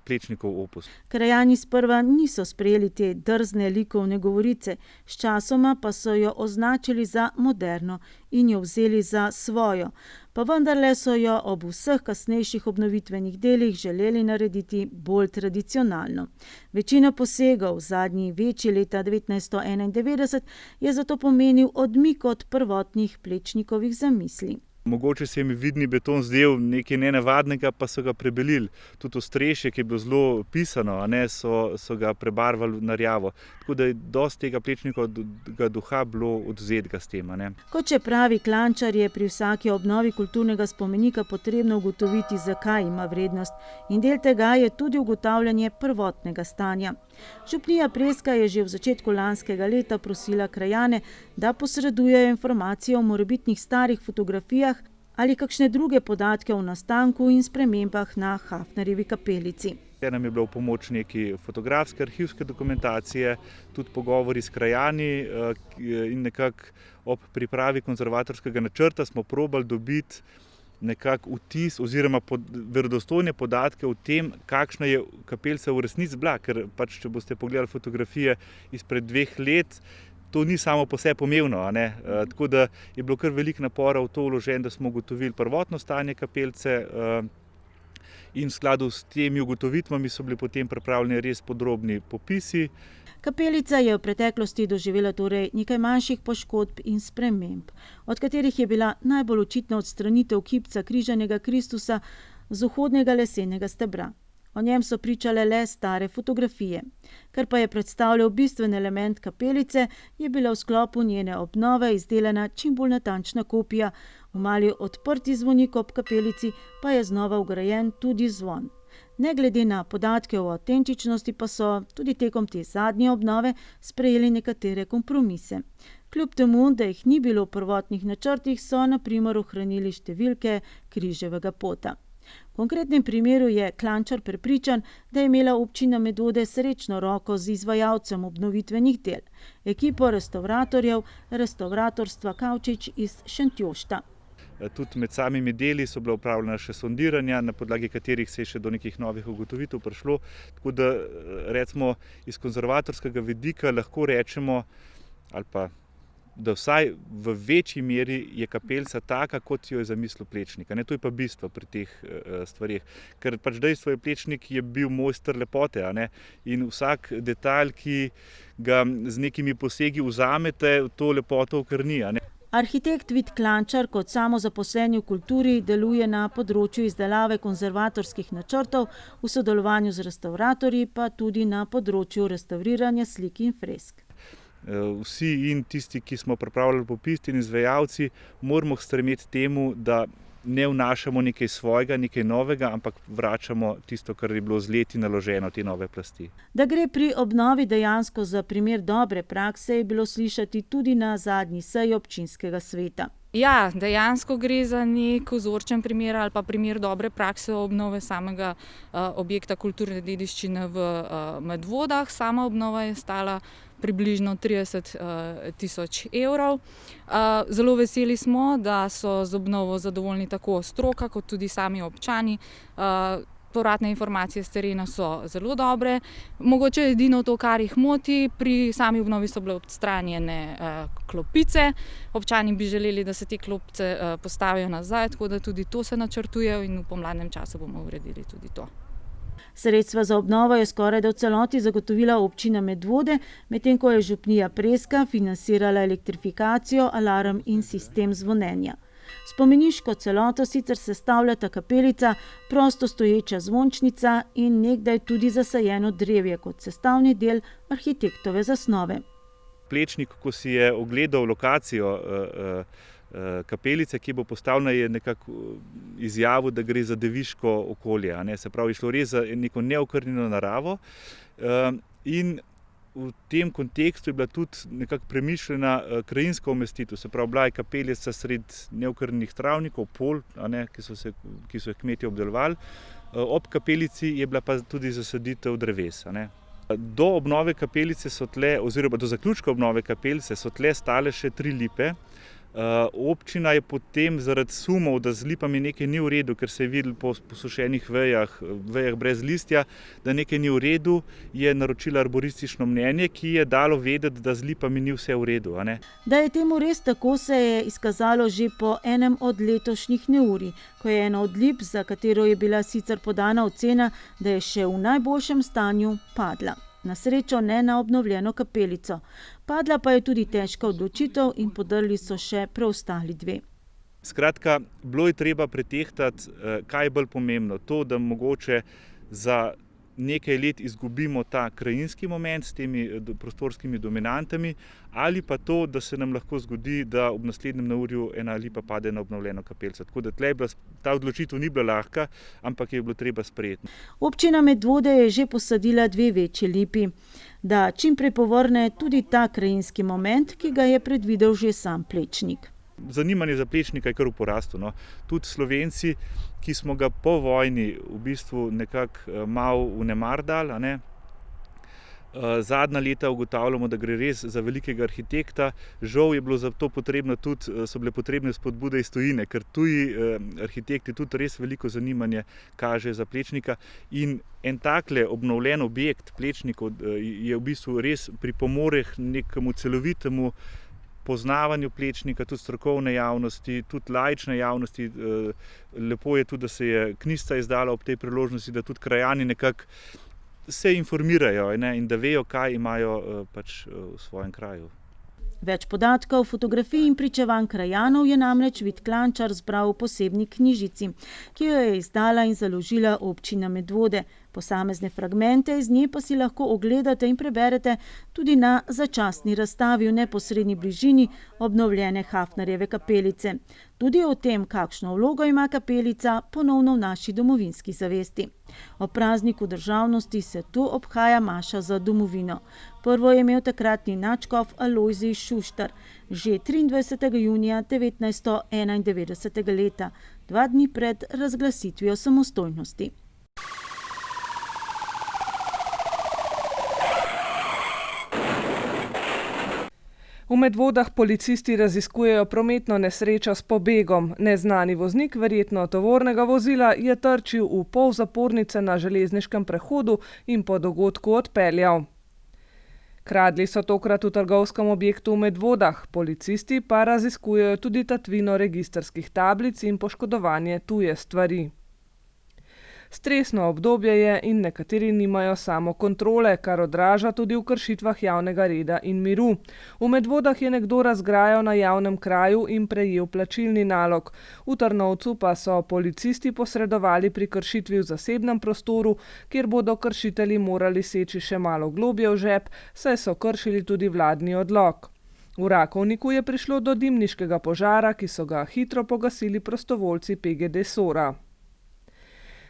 Plečnikov opus. Krajani sprva niso sprejeli te drzne likovne govorice, sčasoma pa so jo označili za moderno in jo vzeli za svojo. Pa vendarle so jo ob vseh kasnejših obnovitvenih delih želeli narediti bolj tradicionalno. Večina posegov, zadnji večji leta 1991, je zato pomenil odmik od prvotnih Plečnikovih zamisli. Mogoče se mi vidni beton zdel nekaj nenavadnega, pa so ga prebelili. Tudi ostrešje, ki je bilo zelo pisano, so ga prebarvali na rjavo. Tako da je dosti tega Plečnikovega duha bilo odvzetega s tem. Kot če pravi Klančar, je pri vsaki obnovi kulturnega spomenika potrebno ugotoviti, zakaj ima vrednost. In del tega je tudi ugotavljanje prvotnega stanja. Župnija Preska je že v začetku lanskega leta prosila krajane, da posredujejo informacije o morebitnih starih fotografijah ali kakšne druge podatke o nastanku in spremembah na Hafnerjevi kapelici. Nam je bila v pomoč neki fotografske, arhivske dokumentacije, tudi pogovori s krajani in nekako ob pripravi konzervatorskega načrta smo probali dobiti nekako vtis oziroma verodostojne podatke o tem, kakšna je kapelica v resnici bila, ker pač, če boste pogledali fotografije izpred 2 let, to ni samo po sebi pomembno. Tako da je bilo kar veliko napora v to vložen, da smo ugotovili prvotno stanje kapelice in v skladu s temi ugotovitvami so bili potem pripravljeni res podrobni popisi. Kapelica je v preteklosti doživela torej nekaj manjših poškodb in sprememb, od katerih je bila najbolj očitna odstranitev kipca križanega Kristusa z vhodnega lesenega stebra. O njem so pričale le stare fotografije. Kar pa je predstavljal bistven element kapelice, je bila v sklopu njene obnove izdelana čim bolj natančna kopija. V mali odprti zvonik ob kapelici pa je znova vgrajen tudi zvon. Ne glede na podatke o avtentičnosti pa so tudi tekom te zadnje obnove sprejeli nekatere kompromise. Kljub temu, da jih ni bilo v prvotnih načrtih, so na primer ohranili številke križevega pota. V konkretnem primeru je Klančar prepričan, da je imela občina Medvode srečno roko z izvajalcem obnovitvenih del, ekipo restavratorjev Restavratorstva Kavčič iz Šentjošta. Tudi med samimi deli so bila upravljena še sondiranja, na podlagi katerih se je še do nekih novih ugotovitev prišlo. Tako da recimo iz konzervatorskega vidika lahko rečemo, ali pa da vsaj v večji meri je kapelica taka, kot jo je zamislil Plečnik. To je pa bistvo pri teh stvarih. Ker pač dejstvo je, Plečnik je bil mojster lepote, in vsak detajl, ki ga z nekimi posegi vzamete, to lepoto okrni. Arhitekt Vid Klančar kot samozaposleni v kulturi deluje na področju izdelave konzervatorskih načrtov, v sodelovanju z restavratorji pa tudi na področju restavriranja slik in fresk. Vsi in tisti, ki smo pripravljali popis in izvajalci, moramo stremeti temu, da ne vnašamo nekaj svojega, nekaj novega, ampak vračamo tisto, kar je bilo z leti naloženo, te nove plasti. Da gre pri obnovi dejansko za primer dobre prakse, je bilo slišati tudi na zadnji seji občinskega sveta. Ja, dejansko gre za nek vzorčen primer ali pa primer dobre prakse obnove samega objekta kulturne dediščine v Medvodah. Sama obnova je stala približno 30.000 evrov. Zelo veseli smo, da so z obnovo zadovoljni tako stroka kot tudi sami občani. Povratne informacije s terena so zelo dobre. Mogoče edino to, kar jih moti, pri sami obnovi so bile odstranjene klopice. Občani bi želeli, da se te klopice postavijo nazaj, tako da tudi to se načrtuje in v pomladnem času bomo uredili tudi to. Sredstva za obnovo je skoraj do celoti zagotovila občina Medvode, medtem ko je župnija Preska financirala elektrifikacijo, alarm in sistem zvonjenja. Spomeniško celoto sicer sestavljata kapelica, prosto stoječa zvončnica in nekdaj tudi zasajeno drevje kot sestavni del arhitektove zasnove. Plečnik, ko si je ogledal lokacijo kapelice, ki bo postavljena, je nekako izjavil, da gre za deviško okolje. Se pravi, šlo res za neko neokrnjeno naravo. In v tem kontekstu je bila tudi nekako premišljena krajinska umestitev. Se pravi, bila je kapelica sred neokrnjenih travnikov, pol, ki so jih kmetje obdelovali. Ob kapelici je bila pa tudi zasaditev dreves. Do obnove kapelice so tle, oziroma do zaključka obnove kapelice so tle stale še 3 lipe. Občina je potem zaradi sumov, da z lipami nekaj ni v redu, ker se je videlo po posušenih vejah brez listja, da nekaj ni v redu, je naročila arboristično mnenje, ki je dalo vedeti, da z lipami ni vse v redu. Da je temu res tako, se je izkazalo že po enem od letošnjih neurij, ko je ena od lip, za katero je bila sicer podana ocena, da je še v najboljšem stanju, padla. Na srečo ne na obnovljeno kapelico. Padla pa je tudi težka odločitev in podrli so še preostali 2. Skratka, bilo je treba pretehtati, kaj je bolj pomembno. To, da mogoče za nekaj let izgubimo ta krajinski moment s temi prostorskimi dominantami, ali pa to, da se nam lahko zgodi, da ob naslednjem neurju ena lipa pade na obnovljeno kapelico. Tako da ta odločitev ni bila lahka, ampak je bilo treba sprejeti. Občina Medvode je že posadila 2 večji lipi, da čim prej povrne tudi ta krajinski moment, ki ga je predvidel že sam Plečnik. Zanimanje za Plečnika je kar v porastu. Tudi Slovenci, ki smo ga po vojni v bistvu nekako malo vnemar dali, zadnja leta ugotavljamo, da gre res za velikega arhitekta. Žal je bilo za to so bile potrebne spodbude iz tujine, ker tuji arhitekti tudi res veliko zanimanje kažejo za Plečnika. In en takle obnovljen objekt Plečnikov je v bistvu res pripomore k nekemu celovitemu poznavanju Plečnika, tudi strokovne javnosti, tudi laične javnosti. Lepo je tudi, da se je knjižica izdala ob tej priložnosti, da tudi krajani nekako se informirajo in da vejo, kaj imajo v svojem kraju. Več podatkov, fotografij in pričevanj krajanov je namreč Vid Klančar zbral v posebni knjižici, ki jo je izdala in založila občina Medvode. Posamezne fragmente iz nje pa si lahko ogledate in preberete tudi na začasni razstavi v neposredni bližini obnovljene Hafnerjeve kapelice. Tudi o tem, kakšno vlogo ima kapelica, ponovno v naši domovinski zavesti. Ob prazniku državnosti se tu obhaja maša za domovino. Prvo je imel takratni nadškof Alojzij Šuštar, že 23. junija 1991 leta, 2 dni pred razglasitvijo samostojnosti. V Medvodah policisti raziskujejo prometno nesrečo s pobegom. Neznani voznik, verjetno tovornega vozila, je trčil v pol zapornice na železniškem prehodu in po dogodku odpeljal. Kradli so tokrat v trgovskem objektu v Medvodah, policisti pa raziskujejo tudi tatvino registrskih tablic in poškodovanje tuje stvari. Stresno obdobje je in nekateri nimajo samokontrole, kar odraža tudi v kršitvah javnega reda in miru. V Medvodah je nekdo razgrajal na javnem kraju in prejel plačilni nalog. V Trnovcu pa so policisti posredovali pri kršitvi v zasebnem prostoru, kjer bodo kršitelji morali seči še malo globlje v žep, saj so kršili tudi vladni odlok. V Rakovniku je prišlo do dimniškega požara, ki so ga hitro pogasili prostovoljci PGD Sora.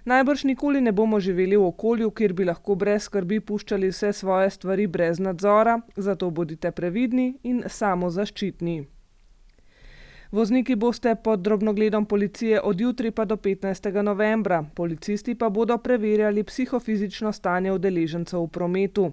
Najbrž nikoli ne bomo živeli v okolju, kjer bi lahko brez skrbi puščali vse svoje stvari brez nadzora, zato bodite previdni in samozaščitni. Vozniki boste pod drobnogledom policije od jutri pa do 15. novembra. Policisti pa bodo preverjali psihofizično stanje udeležencev v prometu.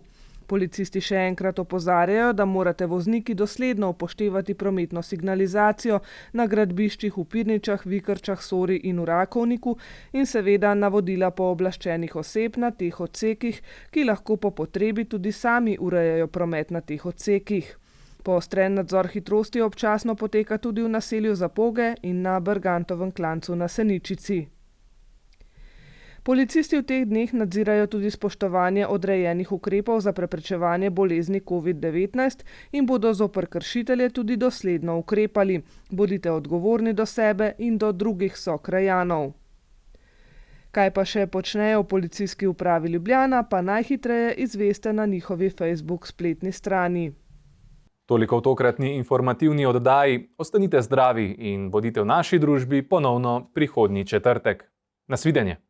Policisti še enkrat opozarjajo, da morate vozniki dosledno upoštevati prometno signalizacijo na gradbiščih v Pirničah, Vikrčah, Sori in v Rakovniku in seveda navodila pooblaščenih oseb na teh odsekih, ki lahko po potrebi tudi sami urejajo promet na teh odsekih. Poostren nadzor hitrosti občasno poteka tudi v naselju Zapoge in na Bergantovem klancu na Seničici. Policisti v teh dneh nadzirajo tudi spoštovanje odrejenih ukrepov za preprečevanje bolezni COVID-19 in bodo zoper kršitelje tudi dosledno ukrepali. Bodite odgovorni do sebe in do drugih sokrajanov. Kaj pa še počnejo v Policijski upravi Ljubljana, pa najhitreje izveste na njihovi Facebook spletni strani. Toliko v tokratni informativni oddaji. Ostanite zdravi in bodite v naši družbi ponovno prihodnji četrtek. Nasvidenje.